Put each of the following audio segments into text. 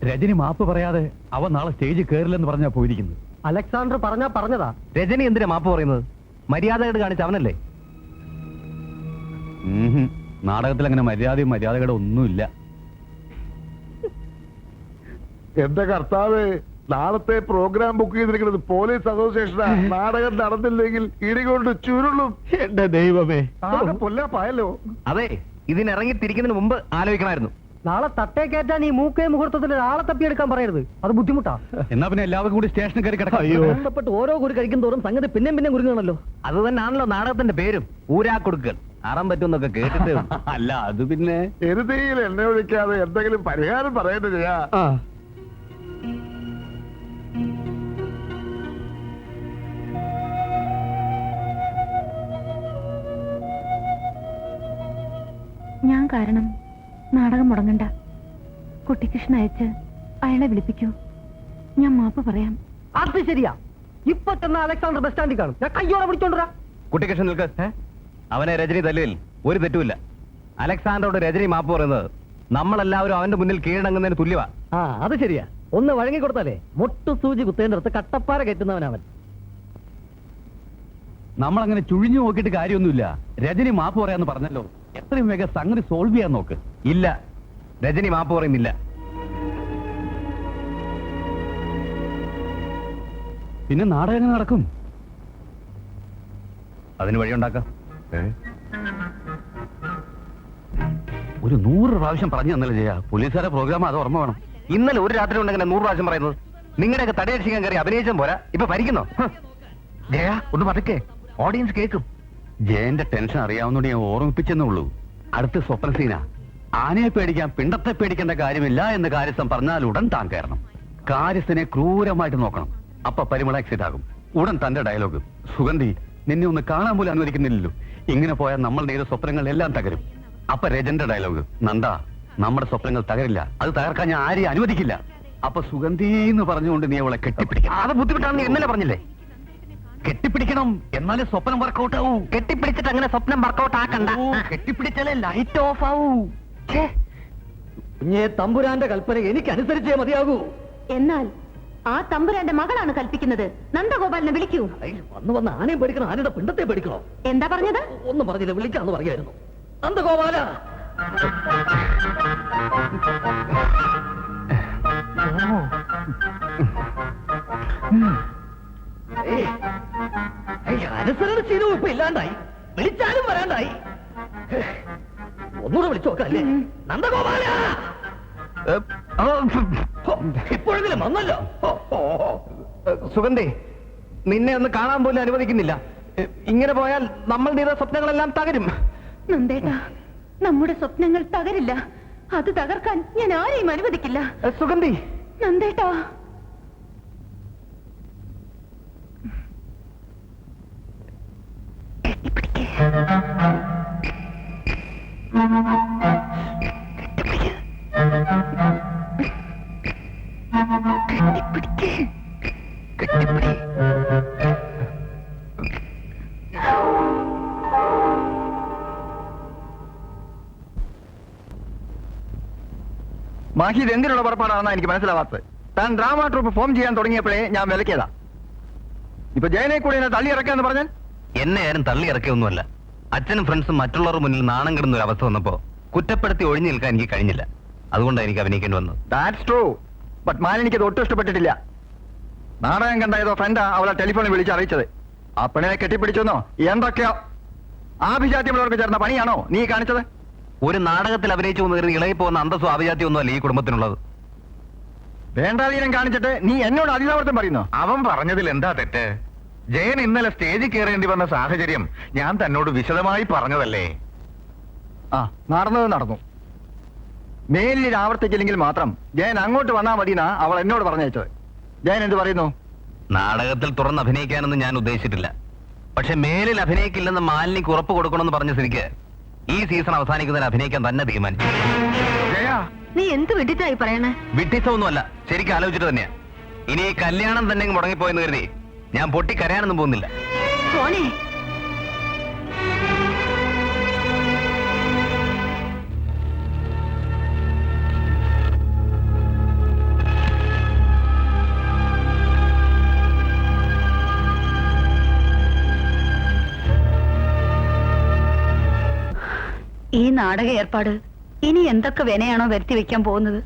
രജനി മാപ്പ് പറയാതെ അവൻ നാളെ സ്റ്റേജിൽ കയറില്ലെന്ന് പറഞ്ഞാ പോയിരിക്കുന്നത്. അലക്സാണ്ടർ പറഞ്ഞതാ. രജനി എന്തിനാ മാപ്പ് പറയുന്നത്? മര്യാദയോട് കാണിച്ച അവനല്ലേ? നാടകത്തിൽ അങ്ങനെ മര്യാദയുടെ ഒന്നുമില്ല. എന്റെ കർത്താവ്, നാളത്തെ പ്രോഗ്രാം ബുക്ക് ചെയ്തിരിക്കുന്നത് പോലീസ് അസോസിയേഷനാ. നാടകം നടന്നില്ലെങ്കിൽ ഇടികൊണ്ട് ചുരുളും. എന്റെ ദൈവമേ, ആകെ പൊല്ലാപ്പായല്ലോ. അതെ, ഇതിനിറങ്ങി തിരിക്കുന്നതിന് മുമ്പ് ആലോചിക്കണമായിരുന്നു. നാളെ തട്ടേ കയറ്റാൻ ഈ മൂക്കേ മുഹൂർത്തത്തിൽ ആളെ തപ്പിയെടുക്കാൻ പറയരുത്. അത് ബുദ്ധിമുട്ടാ. എന്നാ പിന്നെ എല്ലാവർക്കും കൂടി സ്റ്റേഷനിൽ കയറി കിടക്കാം. ബന്ധപ്പെട്ട് ഓരോ കുറി കഴിക്കും തോറും സംഗതി പിന്നെ കുരുങ്ങണല്ലോ. അത് തന്നെയാണല്ലോ നാടകത്തിന്റെ പേരും, ഊരാ കൊടുക്കൽ. അറാൻ പറ്റുമെന്നൊക്കെ കേട്ടിട്ട്. അല്ല, അത് പിന്നെ എരുതിയിൽ എണ്ണ ഒഴിക്കാതെ എന്തെങ്കിലും പരിഹാരം പറയേണ്ടി ചെയ്യാ. ഞാൻ കാരണം നാടകം മുടങ്ങണ്ട. കുട്ടിക്കൃഷ്ണൻ അയച്ച് അയാളെ വിളിപ്പിക്കൂ. ഞാൻ മാപ്പ് പറയാം. അത് ശരിയാ. ഇപ്പൊ തന്നെ അലക്സാണ്ടർ ബസ് സ്റ്റാൻഡിൽ കാണും. ഞാൻ കയ്യോടെ പിടിച്ചോണ്ടാ. കുട്ടിക്കൃഷ്ണൻ നിൽക്ക്. അവനെ രജനി തല്ലുവിൽ ഒരു തെറ്റുമില്ല. അലക്സാണ്ടറോട് രജനി മാപ്പ് പറയുന്നത് നമ്മളെല്ലാവരും അവന്റെ മുന്നിൽ കീഴടങ്ങുന്നതിന് തുല്യവാ. അത് ശരിയാ. ഒന്ന് വഴങ്ങി കൊടുത്താലേ മുട്ടു സൂചി കുത്തേണ്ടടുത്ത് കട്ടപ്പാറ കയറ്റുന്നവനവൻ. നമ്മളങ്ങനെ ചുഴിഞ്ഞു നോക്കിയിട്ട് കാര്യമൊന്നുമില്ല. രജനി മാപ്പ് പറയാന്ന് പറഞ്ഞല്ലോ. എത്രയും വേഗം സംഗതി സോൾവ് ചെയ്യാൻ നോക്ക്. ഇല്ല, രജനി മാപ്പ് പറയുന്നില്ല. പിന്നെ നാടകം എങ്ങനെ നടക്കും? അതിന് വഴിയുണ്ടാക്കാം. ഒരു 100 പ്രാവശ്യം പറഞ്ഞു തന്നല്ലേ ചെയ്യാ. പോലീസുകാരെ പ്രോഗ്രാം അത് ഓർമ്മ വേണം. ഇന്നലെ ഒരു രാത്രി ഉണ്ടെങ്കിൽ 100 പ്രാവശ്യം പറയുന്നത്. നിങ്ങളുടെയൊക്കെ തടയടിക്കാൻ കയറി അഭിനയിച്ചാൽ പോരാ, ഇപ്പൊ ഭരിക്കുന്നോ? ജയ, ഒന്ന് പതുക്കെ, ഓഡിയൻസ് കേൾക്കും. ജയന്റെ ടെൻഷൻ അറിയാവുന്നോണ്ട് ഞാൻ ഓർമ്മിപ്പിച്ചെന്നേ ഉള്ളൂ. അടുത്ത സ്വപ്ന സീന. ആനയെ പേടിക്കാൻ പിണ്ടത്തെ പേടിക്കേണ്ട കാര്യമില്ല എന്ന് കാര്യസ്ഥൻ പറഞ്ഞാൽ ഉടൻ താൻ കയറണം. കാര്യസ്ഥനെ ക്രൂരമായിട്ട് നോക്കണം. അപ്പൊ പരിമള എക്സിറ്റ് ആകും. ഉടൻ തന്റെ ഡയലോഗ്, സുഗന്ധി നിന്നെ ഒന്ന് കാണാൻ പോലും അനുവദിക്കുന്നില്ലല്ലോ. ഇങ്ങനെ പോയാൽ നമ്മൾ നെയ്ത സ്വപ്നങ്ങൾ എല്ലാം തകരും. അപ്പൊ രജന്റെ ഡയലോഗ്, നന്ദ നമ്മുടെ സ്വപ്നങ്ങൾ തകരില്ല, അത് തകർക്കാൻ ഞാൻ ആരെയും അനുവദിക്കില്ല. അപ്പൊ സുഗന്ധി എന്ന് പറഞ്ഞുകൊണ്ട് നീ അവളെ കെട്ടിപ്പിടിക്കണം. അത് ബുദ്ധിമുട്ടാണെന്ന് ഇന്നലെ പറഞ്ഞില്ലേ? കെട്ടിപ്പിടിക്കണം, എന്നാലേ സ്വപ്നം വർക്കൗട്ട് ആവൂ. കെട്ടിപ്പിടിച്ചിട്ട് അങ്ങനെ സ്വപ്നം വർക്കൗട്ട് ആക്കണ്ട. കെട്ടിപ്പിടിച്ചാലേ ലൈറ്റ് ഓഫ് ആവൂ. കുഞ്ഞേ, തമ്പുരാന്റെ കൽപ്പന എനിക്ക് അനുസരിച്ചേ മതിയാകൂ. എന്നാൽ ആ തമ്പുരാന്റെ മകളാണ് കൽപ്പിക്കുന്നത്. നന്ദഗോപാലിനെ വിളിക്കൂ. വന്ന് ആനയും പേടിക്കണം, ആനയുടെ പിണ്ടത്തെ പേടിക്കണോ? എന്താ പറഞ്ഞത്? ഒന്നും പറഞ്ഞില്ല, വിളിക്കാന്ന് പറയായിരുന്നു. നന്ദഗോപാല, അനുസരണശീലവും ഇപ്പൊ ഇല്ലാണ്ടായി. വിളിച്ചാലും വരാണ്ടായി. ഒന്നുകൂടെ വിളിച്ചു നോക്കല്ലേ? നന്ദഗോപാല, ഇപ്പോഴെങ്കിലും വന്നല്ലോ. സുഗന്ധി, നിന്നെ ഒന്ന് കാണാൻ പോലും അനുവദിക്കുന്നില്ല. ഇങ്ങനെ പോയാൽ നമ്മൾ ചെയ്ത സ്വപ്നങ്ങളെല്ലാം തകരും. നന്ദേട്ടാ, നമ്മുടെ സ്വപ്നങ്ങൾ തകരില്ല. അത് തകർക്കാൻ ഞാൻ ആരെയും അനുവദിക്കില്ല. സുഗന്ധി, നന്ദേട്ടാ, മാഹി എന്തിനുള്ള പുറപ്പാടാണെന്നാ എനിക്ക് മനസ്സിലാവാത്തത്. താൻ ഡ്രാമ ട്രൂപ്പ് ഫോം ചെയ്യാൻ തുടങ്ങിയപ്പോഴേ ഞാൻ വിലക്കിയതാ. ഇപ്പൊ ജയനെ കൂടി എന്നെ തള്ളി ഇറക്കാന്ന് പറഞ്ഞാൽ? എന്നെ ആരും തള്ളി ഇറക്കിയൊന്നുമല്ല. അച്ഛനും ഫ്രണ്ട്സും മറ്റുള്ളവരുടെ മുന്നിൽ നാണം കിടുന്ന ഒരു അവസ്ഥ വന്നപ്പോ കുറ്റപ്പെടുത്തി ഒഴിഞ്ഞു നിൽക്കാൻ എനിക്ക് കഴിഞ്ഞില്ല. അതുകൊണ്ടാണ് എനിക്ക് അഭിനയിക്കേണ്ടി വന്നത്. That's true. ബട്ട് മാലിനിക്ക് അത് ഒട്ടും ഇഷ്ടപ്പെട്ടിട്ടില്ല. നാടകം കണ്ടായതോ ഫ്രണ്ടാ അവളെ ടെലിഫോണിൽ വിളിച്ച് അറിയിച്ചത്. ആ പെണ്ണിനെ കെട്ടിപ്പിടിച്ചെന്നോ എന്തൊക്കെയോ ആഭിജാത്യമുള്ളവർക്ക് ചേർന്ന പണിയാണോ നീ കാണിച്ചത്? ഒരു നാടകത്തിൽ അഭിനയിച്ചു എന്ന് കരുതി ഇളകി പോകുന്ന അന്തസ്സും ആഭിജാത്യം ഒന്നുമല്ല ഈ കുടുംബത്തിനുള്ളത്. വേണ്ടാതീനം കാണിച്ചിട്ട് നീ എന്നോട് അതിനാവർത്തം പറയുന്നു. അവൻ പറഞ്ഞതിൽ എന്താ തെറ്റ്? ജയൻ ഇന്നലെ സ്റ്റേജിൽ കയറേണ്ടി വന്ന സാഹചര്യം ഞാൻ തന്നോട് വിശദമായി പറഞ്ഞതല്ലേ? ആ, നടന്നത് നടന്നു. മേലിൽ ഇത് ആവർത്തിച്ചില്ലെങ്കിൽ മാത്രം ജയൻ അങ്ങോട്ട് വന്നാൽ മതിയെന്നാ അവൾ എന്നോട് പറഞ്ഞയച്ചത്. ജയൻ എന്ത് പറയുന്നു? നാടകത്തിൽ തുറന്ന് അഭിനയിക്കാനൊന്നും ഞാൻ ഉദ്ദേശിച്ചിട്ടില്ല. പക്ഷെ മേലിൽ അഭിനയിക്കില്ലെന്ന് മാലിനിക്ക് ഉറപ്പ് കൊടുക്കണമെന്ന് പറഞ്ഞ സ്ഥിതിക്ക് ഈ സീസൺ അവസാനിക്കുന്നതിന് അഭിനയിക്കാൻ തന്നെ തീരുമാനിച്ചു. നീ എന്ത് വിട്ടിട്ടായി പറയണേ? വിട്ടിസമൊന്നുമല്ല, ശരിക്കും ആലോചിച്ചിട്ട് തന്നെയാ. ഇനി ഈ കല്യാണം തന്നെ മുടങ്ങിപ്പോയെന്ന് കരുതി ഞാൻ പൊട്ടിക്കരയാനൊന്നും പോകുന്നില്ല. സോനെ, നാടക ഏർപ്പാട് ഇനി എന്തൊക്കെ വിനയാണോ വരുത്തി വെക്കാൻ പോകുന്നത്.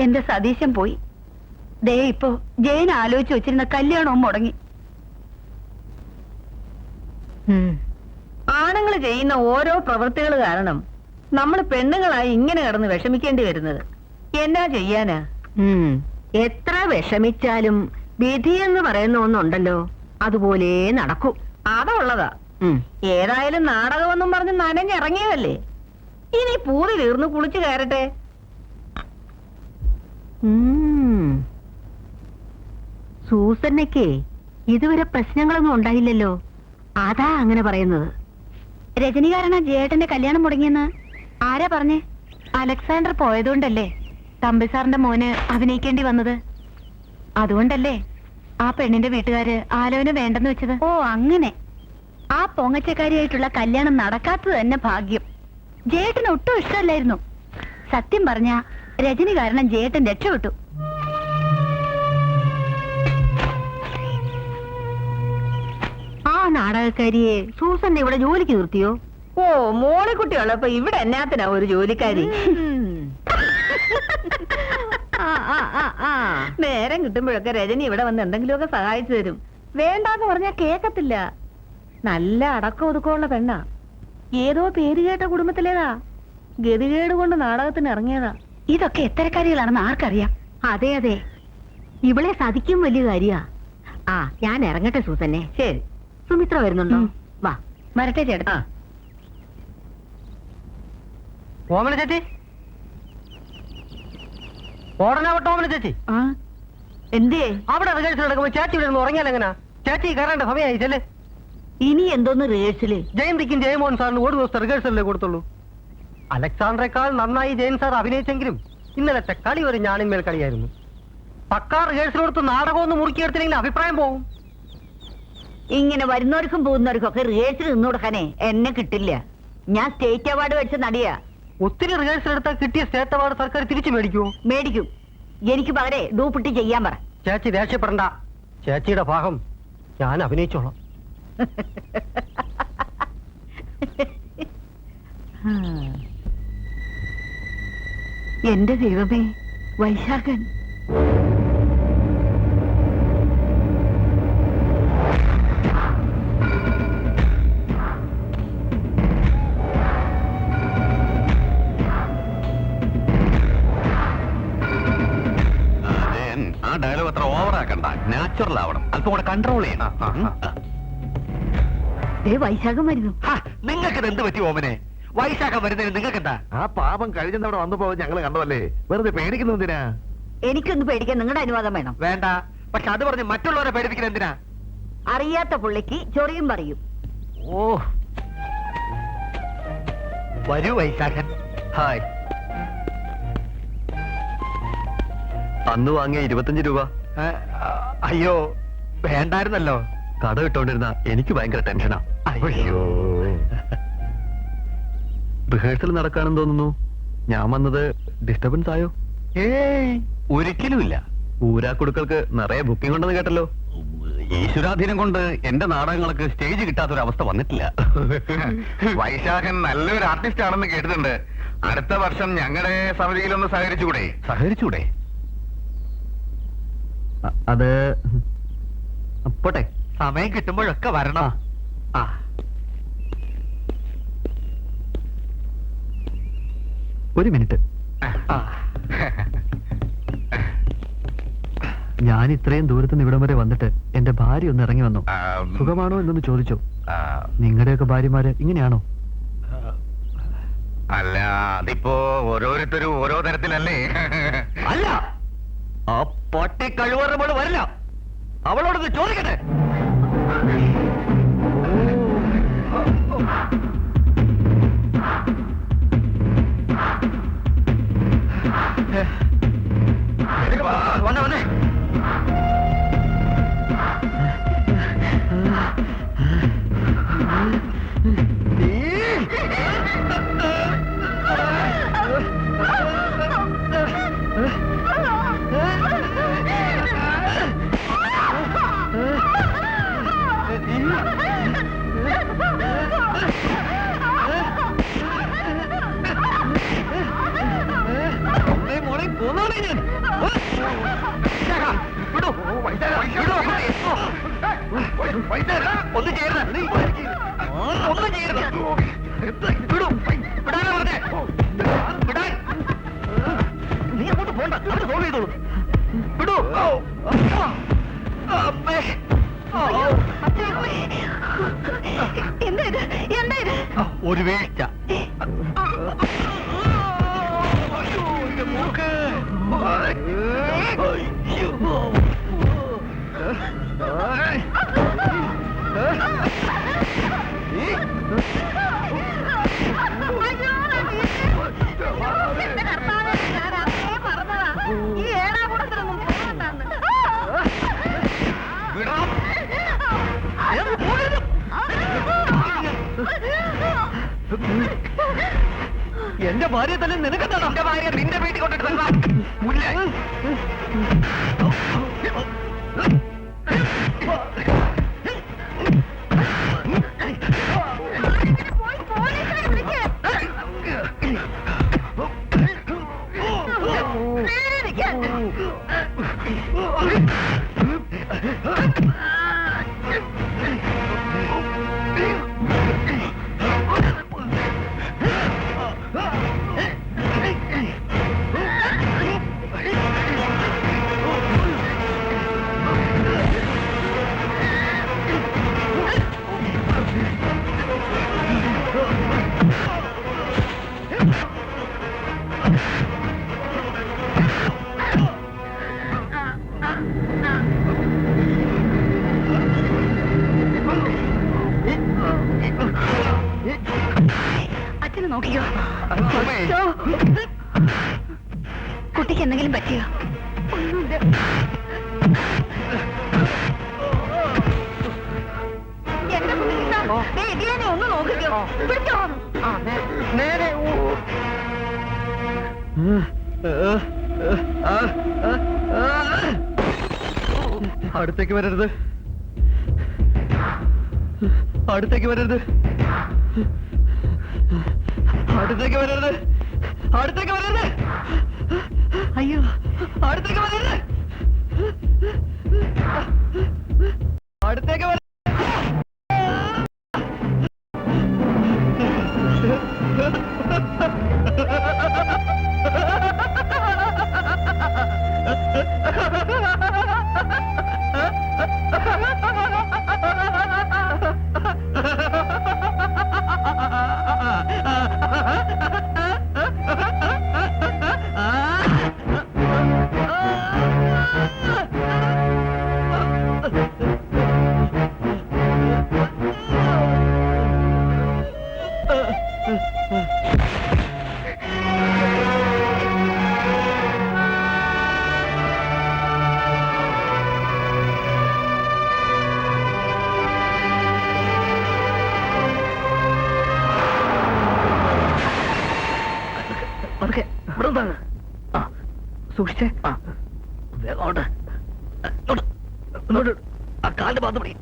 എന്റെ സതീശൻ പോയി. ദേ ഇപ്പോ ജയൻ ആലോചിച്ച് വെച്ചിരുന്ന കല്യാണവും മുടങ്ങി. ആണുങ്ങൾ ചെയ്യുന്ന ഓരോ പ്രവൃത്തികൾ കാരണം നമ്മൾ പെണ്ണുങ്ങളായി ഇങ്ങനെ കിടന്ന് വിഷമിക്കേണ്ടി വരുന്നത്. എന്നാ ചെയ്യാനാ? എത്ര വിഷമിച്ചാലും വിധി എന്ന് പറയുന്ന ഒന്നുണ്ടല്ലോ, അതുപോലെ നടക്കും. അതുള്ളതാ. ഏതായാലും നാടകമെന്നും പറഞ്ഞ് നനഞ്ഞിറങ്ങിയതല്ലേ, ഇനി പൂതി തീർന്ന് കുളിച്ചു കയറട്ടെ. സൂസന്നയ്ക്ക് ഇതുവരെ പ്രശ്നങ്ങളൊന്നും ഉണ്ടായില്ലല്ലോ, അതാ അങ്ങനെ പറയുന്നത്. രജനികാരണ ജയേട്ടന്റെ കല്യാണം മുടങ്ങിയെന്ന് ആരാ പറഞ്ഞേ? അലക്സാണ്ടർ പോയതുകൊണ്ടല്ലേ തമ്പിസാറിന്റെ മോന് അഭിനയിക്കേണ്ടി വന്നത്? അതുകൊണ്ടല്ലേ ആ പെണ്ണിന്റെ വീട്ടുകാര് ആലോചന വേണ്ടെന്ന് വെച്ചത്? ഓ അങ്ങനെ. ആ പൊങ്ങച്ചക്കാരിയായിട്ടുള്ള കല്യാണം നടക്കാത്തത് തന്നെ ഭാഗ്യം. ജയേട്ടന് ഒട്ടും ഇഷ്ടമല്ലായിരുന്നു. സത്യം പറഞ്ഞ രജനി കാരണം ജയേട്ടൻ രക്ഷപ്പെട്ടു. ആ നാടകക്കാരിയെ സൂസന്ന ഇവിടെ ജോലിക്ക് നിർത്തിയോ? ഓ മോളിക്കുട്ടിയുള്ളപ്പോ ഇവിടെ എന്നാത്തിനാ ഒരു ജോലിക്കാരി? നേരം കിട്ടുമ്പോഴൊക്കെ രജനി ഇവിടെ വന്ന് എന്തെങ്കിലുമൊക്കെ സഹായിച്ചു തരും. വേണ്ടാന്ന് പറഞ്ഞാ കേക്കത്തില്ല. നല്ല അടക്കം ഒതുക്കമുള്ള പെണ്ണാ. ഏതോ പേര് കേട്ട കുടുംബത്തിലേതാ. ഗതികേട് കൊണ്ട് നാടകത്തിന് ഇറങ്ങിയതാ. ഇതൊക്കെ എത്തരക്കാരികളാണെന്ന് ആർക്കറിയാം? അതെ അതെ, ഇവളെ സതിക്കും വലിയ കാര്യാ. ആ ഞാൻ ഇറങ്ങട്ടെ സൂസന്നെ. ശരി. സുമിത്ര വരുന്നുണ്ടോ? വാ. വരട്ടെ ചേട്ടാ. ഓമന ചേച്ചി, ഓടനാവട്ടെ ഓമന ചേച്ചി. എന്തേ അവിടെ റിഹേഴ്സൽ നടക്കുമ്പോ ചേച്ചി ഇവിടെ നിന്ന് ഉറങ്ങിയാൽ എങ്ങനാ? ചേച്ചി കയറേണ്ട സമയമായി ചെല്ലേ. ഇനി എന്തോന്ന് റിഹേഴ്സല്? ജയന്തിക്കും ജയമോഹൻ സാറിന് ഒരു ദിവസത്തെ റിഹേഴ്സലേ കൊടുത്തുള്ളൂ. അലക്സാണ്ടറേക്കാൾ നന്നായി ജയൻ സാർ അഭിനയിച്ചെങ്കിലും ഇന്നലത്തെ കളി ഒരു ഞാണിന്മേൽ കളിയായിരുന്നു. പക്കാ റിഹേഴ്സൽ കൊടുത്ത് നാടകം ഒന്ന് മുറുക്കിയെടുത്തില്ലെങ്കിൽ അഭിപ്രായം പോകും. ഇങ്ങനെ വരുന്നവർക്കും പോകുന്നവർക്കും ഒക്കെ റിഹേഴ്സൽ നിന്ന് കൊടുക്കാനേ എന്നെ കിട്ടില്ല. ഞാൻ സ്റ്റേറ്റ് അവാർഡ് വെച്ച നടിയാ. ഒത്തിരി റിഹേഴ്സൽ എടുത്താൽ കിട്ടിയ സ്റ്റേറ്റ് അവാർഡ് സർക്കാർ തിരിച്ചു മേടിക്കുമോ? മേടിക്കും. എനിക്ക് പകരെ ഡൂപ്പിട്ട് ചെയ്യാൻ പറ. ചേച്ചി ദേഷ്യപ്പെടണ്ട, ചേച്ചിയുടെ ഭാഗം ഞാൻ അഭിനയിച്ചോളാം. എന്റെ ദൈവമേ, വൈശാഖൻ. ആ ഡയലോഗ് അത്ര ഓവറാക്കണ്ട, നാച്ചുറൽ ആവണം. അല്പം കൂടെ കൺട്രോൾ ചെയ്യണം. വൈശാഖം വരുന്നു. നിങ്ങൾക്ക് എന്ത് പറ്റി ഓമനെ? വൈശാഖം വരുന്നതിന് നിങ്ങൾക്ക് എന്താ? ആ പാപം കഴിഞ്ഞവിടെ വന്നു പോകും ഞങ്ങള് കണ്ടതല്ലേ, വെറുതെ പേടിക്കുന്ന എന്തിനാ? എനിക്കൊന്ന് പേടിക്കാൻ നിങ്ങളുടെ അനുവാദം വേണം. വേണ്ട, പക്ഷെ അത് പറഞ്ഞ് മറ്റുള്ളവരെ പേടിപ്പിക്കുന്ന എന്തിനാ? അറിയാത്ത പുള്ളിക്ക് ചൊറിയും പറയും. ഓ, വരൂ വൈശാഖൻ. ഹായ്. അന്ന് വാങ്ങിയ 25 രൂപ അയ്യോ, വേണ്ടായിരുന്നല്ലോ. കട ഇട്ടോണ്ടിരുന്ന എനിക്ക് ഭയങ്കര ടെൻഷനാ. അയ്യോ, റിഹേഴ്സൽ നടക്കാനെന്ന് തോന്നുന്നു. ഞാൻ വന്നത് ഡിസ്റ്റർബൻസ് ആയോ? ഏയ് ഒരിക്കലുമില്ല. ഊരാക്കുടുക്കൾക്ക് നിറയെ ബുക്കിംഗ് ഉണ്ടെന്ന് കേട്ടല്ലോ. ഈശ്വരാധീനം കൊണ്ട് എന്റെ നാടകങ്ങൾക്ക് സ്റ്റേജ് കിട്ടാത്തൊരവസ്ഥ വന്നിട്ടില്ല. വൈശാഖൻ നല്ലൊരു ആർട്ടിസ്റ്റ് ആണെന്ന് കേട്ടിട്ടുണ്ട്. അടുത്ത വർഷം ഞങ്ങളുടെ സമിതിയിലൊന്ന് സഹകരിച്ചുകൂടെ? സഹകരിച്ചൂടെ? അത് പോട്ടെ, സമയം കിട്ടുമ്പോഴൊക്കെ വരണം. ആ, ഒരു മിനിറ്റ്. ആ. ഞാൻ ഇത്രയും ദൂരത്തുനിന്ന് ഇവിടം വരെ വന്നിട്ട് എന്റെ ഭാര്യ ഒന്ന് ഇറങ്ങി വന്നു. സുഖമാണോ എന്നൊന്ന് ചോദിച്ചോ. നിങ്ങളുടെയൊക്കെ ഭാര്യമാര് ഇങ്ങനെയാണോ? അല്ല, അതിപ്പോ ഓരോരുത്തരും ഓരോ തരത്തിലല്ലേ. അല്ല, ആ പൊട്ടി കഴിവറവള് വരില്ല. അവളോടൊന്ന് ചോദിക്കട്ടെ. വന്നേ വന്നേ. വിടൂ. വിടൂ. ഒന്നും ചെയ്യരുത്. ഒന്നും ചെയ്യരുത്. വിടൂ. വിടാനാ പറഞ്ഞേ. വിടാൻ. നീ അങ്ങോട്ട് പോണ്ട. അങ്ങോട്ട് സോൾവ് ചെയ്തോളൂ. വിടൂ. അമ്മേ. എന്താ ഇത് എന്താ ഇത് ഒരു വീഴ്ച. ഈ ഏടാകൂടത്തിലൊന്നും പോകണ്ടെന്ന് എന്റെ ഭാര്യ തന്നെ നിനക്കെന്താണ്? എന്റെ ഭാര്യ നിന്റെ വീട്ടിൽ കൊണ്ടിട്ട് പോയി പോലീസിനെ വിളിക്ക്. നേരെ നിൽക്കാൻ. അച്ഛനെ നോക്കിയോ കുട്ടിക്ക് എന്തെങ്കിലും പറ്റിയോ ഒന്നുമില്ല എന്റെ കുട്ടിക്ക് ഒന്ന് നോക്കിക്കോ പിടിച്ചോ നേരെ. അടുത്തേക്ക് വരരുത്. അടുത്തേക്ക് വരരുത്. അടുത്തേക്ക് വരരുത്. അടുത്തേക്ക് വരരുത്. അയ്യോ അടുത്തേക്ക് വരരുത്. അടുത്തേക്ക് വരരുത്. സൂക്ഷിച്ചേ. വേഗോട്ട് ആ കാലിന്റെ ഭാഗത്ത് പിടി.